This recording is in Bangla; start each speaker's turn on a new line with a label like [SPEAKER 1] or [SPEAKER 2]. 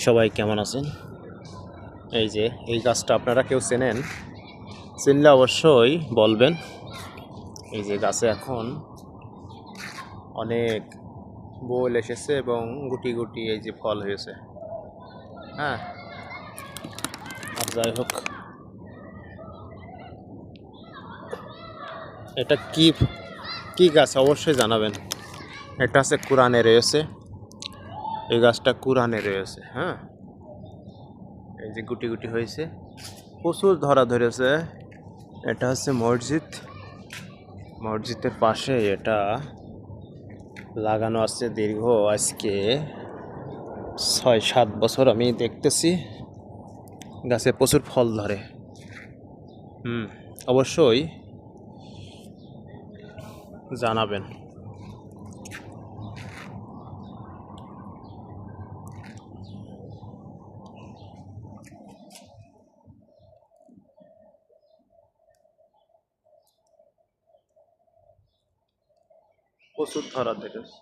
[SPEAKER 1] সবাই কেমন আছেন? এই যে এই গাছটা আপনারা কেউ চেনেন? চিনলে অবশ্যই বলবেন। এই যে গাছে এখন অনেক বোল এসেছে এবং গুটি গুটি এই যে ফল হয়েছে। হ্যাঁ, আর যাই হোক, এটা কি কি গাছ অবশ্যই জানাবেন। এটা আছে কোরআনে রয়েছে, এই গাছটা কোরআনে রয়েছে। হ্যাঁ, এই যে গুটি গুটি হয়েছে, প্রচুর ধরা ধরেছে। এটা হচ্ছে মসজিদ, মসজিদের পাশে এটা লাগানো আছে দীর্ঘ আজকে 6-7 বছর আমি দেখতেছি। গাছে প্রচুর ফল ধরে। অবশ্যই জানাবেন। প্রচুর ধরা ধরেছে।